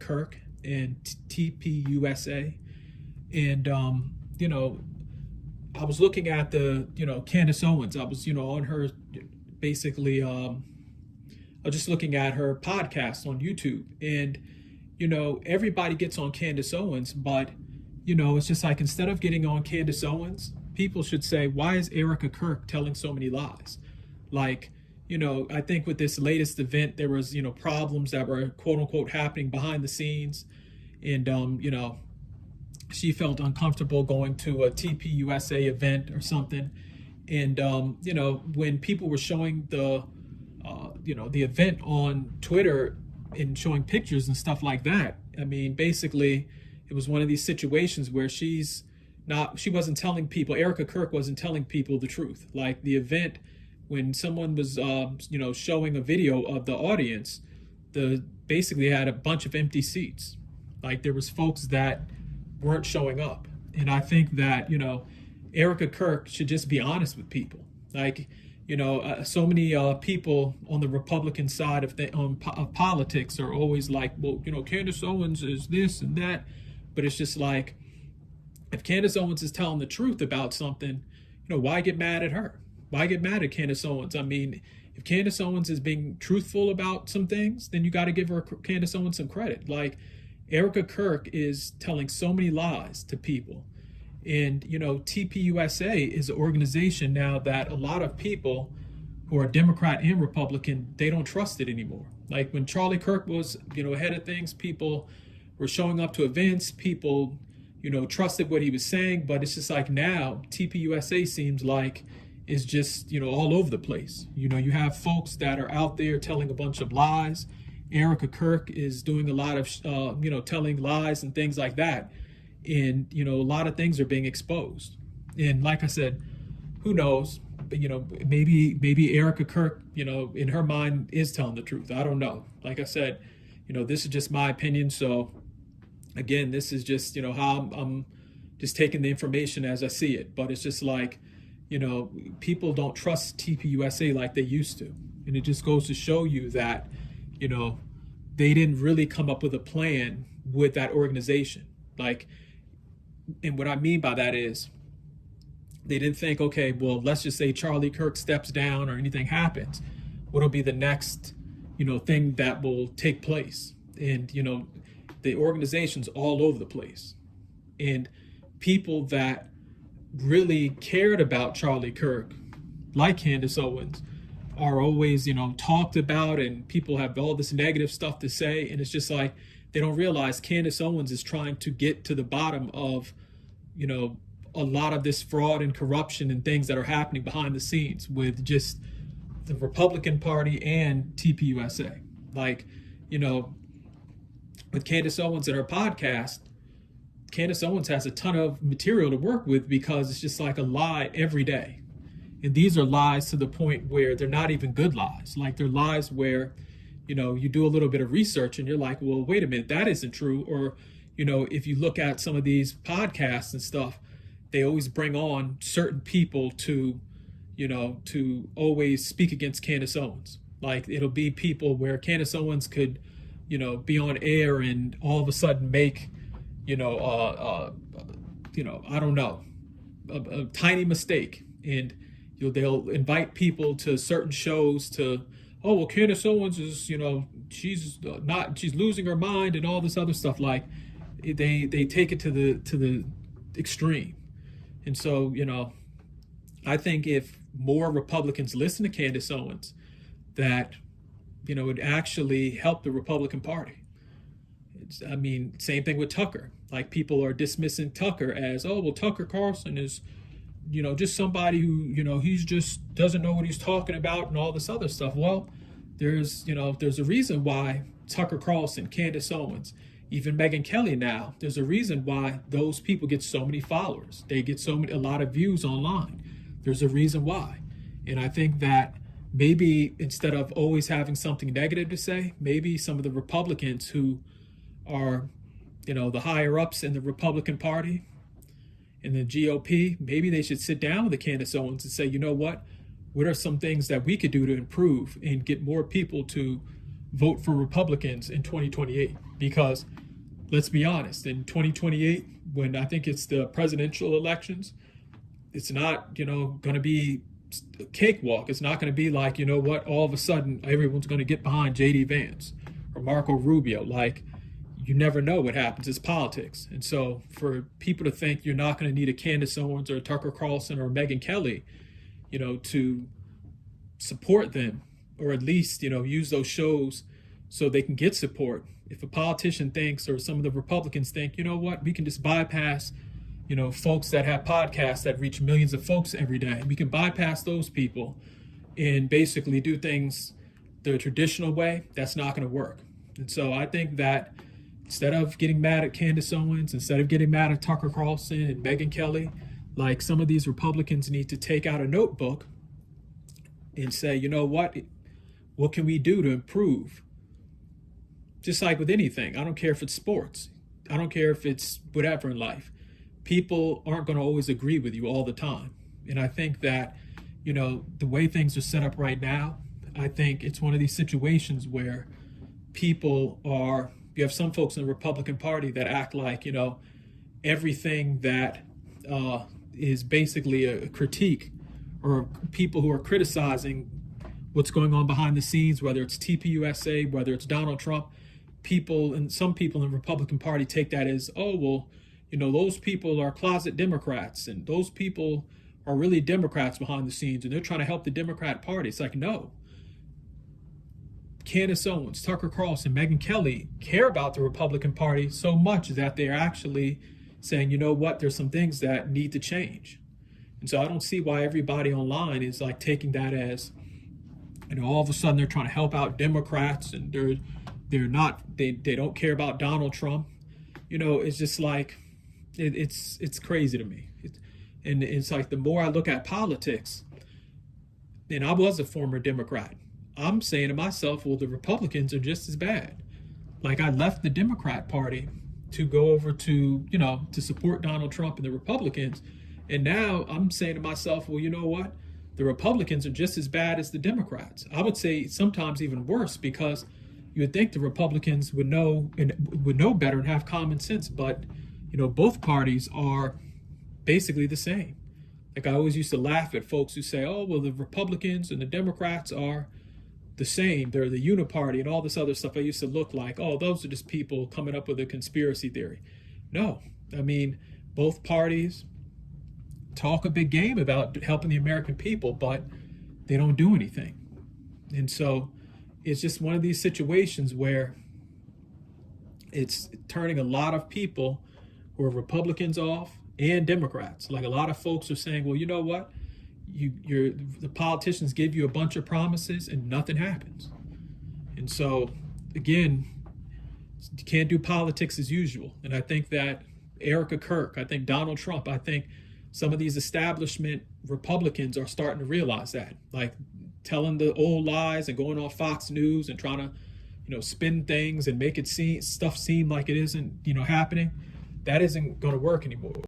Kirk and tpusa, and I was looking at the Candace Owens. I was on her, basically I was just looking at her podcast on YouTube, and everybody gets on Candace Owens, but it's just like, instead of getting on Candace Owens, people should say, why is Erika Kirk telling so many lies? Like, I think with this latest event, there was, problems that were quote unquote happening behind the scenes. And, she felt uncomfortable going to a tpusa event or something. And, when people were showing the event on Twitter and showing pictures and stuff like that, I mean, basically, it was one of these situations where she wasn't telling people, Erika Kirk wasn't telling people the truth. Like, the event, when someone was, showing a video of the audience, basically had a bunch of empty seats. Like, there was folks that weren't showing up. And I think that, Erika Kirk should just be honest with people. Like, so many people on the Republican side of politics are always like, well, Candace Owens is this and that. But it's just like, if Candace Owens is telling the truth about something, why get mad at her? Why get mad at Candace Owens? I mean, if Candace Owens is being truthful about some things, then you got to give Candace Owens some credit. Like, Erika Kirk is telling so many lies to people. And, tpusa is an organization now that a lot of people who are Democrat and Republican, they don't trust it anymore. Like, when Charlie Kirk was, ahead of things, people were showing up to events, people, trusted what he was saying. But it's just like, now tpusa seems like is just, all over the place. You have folks that are out there telling a bunch of lies. Erika Kirk is doing a lot of, telling lies and things like that. And, a lot of things are being exposed. And like I said, who knows? But, maybe Erika Kirk, in her mind is telling the truth. I don't know. Like I said, this is just my opinion. So again, this is just, how I'm just taking the information as I see it. But it's just like, people don't trust tpusa like they used to. And it just goes to show you that, they didn't really come up with a plan with that organization. Like, and what I mean by that is, they didn't think, okay, well, let's just say Charlie Kirk steps down or anything happens. What'll be the next, thing that will take place? And, the organization's all over the place. And people that really cared about Charlie Kirk, like Candace Owens, are always, talked about, and people have all this negative stuff to say. And it's just like, they don't realize Candace Owens is trying to get to the bottom of, a lot of this fraud and corruption and things that are happening behind the scenes with just the Republican Party and tpusa. Like, with Candace Owens and her podcast, Candace Owens has a ton of material to work with, because it's just like a lie every day. And these are lies to the point where they're not even good lies. Like, they're lies where, you do a little bit of research and you're like, well, wait a minute, that isn't true. Or, if you look at some of these podcasts and stuff, they always bring on certain people to, to always speak against Candace Owens. Like, it'll be people where Candace Owens could, be on air and all of a sudden make, I don't know, a tiny mistake. And they'll invite people to certain shows to, oh, well, Candace Owens is, she's losing her mind and all this other stuff. Like, they take it to the extreme. And so, I think if more Republicans listen to Candace Owens, that, it would actually help the Republican Party. Same thing with Tucker. Like, people are dismissing Tucker as, oh, well, Tucker Carlson is, just somebody who, he's just doesn't know what he's talking about and all this other stuff. Well, there's a reason why Tucker Carlson, Candace Owens, even Megyn Kelly now, there's a reason why those people get so many followers. They get a lot of views online. There's a reason why. And I think that maybe instead of always having something negative to say, maybe some of the Republicans who are, the higher ups in the Republican Party and the GOP, maybe they should sit down with the Candace Owens and say, you know what are some things that we could do to improve and get more people to vote for Republicans in 2028? Because let's be honest, in 2028, when I think it's the presidential elections, it's not, going to be a cakewalk. It's not going to be like, all of a sudden everyone's going to get behind JD Vance or Marco Rubio. Like, you never know what happens. It's politics. And so for people to think you're not going to need a Candace Owens or a Tucker Carlson or Megyn Kelly, to support them, or at least, use those shows so they can get support. If a politician thinks, or some of the Republicans think, we can just bypass, folks that have podcasts that reach millions of folks every day. We can bypass those people and basically do things the traditional way. That's not going to work. And so I think that instead of getting mad at Candace Owens, instead of getting mad at Tucker Carlson and Megyn Kelly, like, some of these Republicans need to take out a notebook and say, what can we do to improve? Just like with anything, I don't care if it's sports. I don't care if it's whatever in life. People aren't going to always agree with you all the time. And I think that, the way things are set up right now, I think it's one of these situations where you have some folks in the Republican Party that act like, everything that is basically a critique, or people who are criticizing what's going on behind the scenes, whether it's tpusa, whether it's Donald Trump. Some people in the Republican Party take that as, those people are closet Democrats, and those people are really Democrats behind the scenes, and they're trying to help the Democrat Party. It's like, no. Candace Owens, Tucker Carlson, Megyn Kelly care about the Republican Party so much that they're actually saying, there's some things that need to change. And so I don't see why everybody online is like taking that as, all of a sudden they're trying to help out Democrats, and they don't care about Donald Trump. It's just like, it's crazy to me. And it's like, the more I look at politics, and I was a former Democrat, I'm saying to myself, well, the Republicans are just as bad. Like, I left the Democrat Party to go over to, to support Donald Trump and the Republicans. And now I'm saying to myself, well, you know what? The Republicans are just as bad as the Democrats. I would say sometimes even worse, because you would think the Republicans would know better and have common sense. But, both parties are basically the same. Like, I always used to laugh at folks who say, oh, well, the Republicans and the Democrats are the same. They're the uniparty and all this other stuff. I used to look like, oh, those are just people coming up with a conspiracy theory. No, I mean, both parties talk a big game about helping the American people, but they don't do anything. And so it's just one of these situations where it's turning a lot of people who are Republicans off, and Democrats. Like, a lot of folks are saying, well, you know what? The politicians give you a bunch of promises and nothing happens. And so, again, you can't do politics as usual. And I think that Erika, Kirk, I think Donald Trump, I think some of these establishment Republicans are starting to realize that. Like, telling the old lies and going on Fox News and trying to, spin things and make it seem like it isn't, happening. That isn't going to work anymore.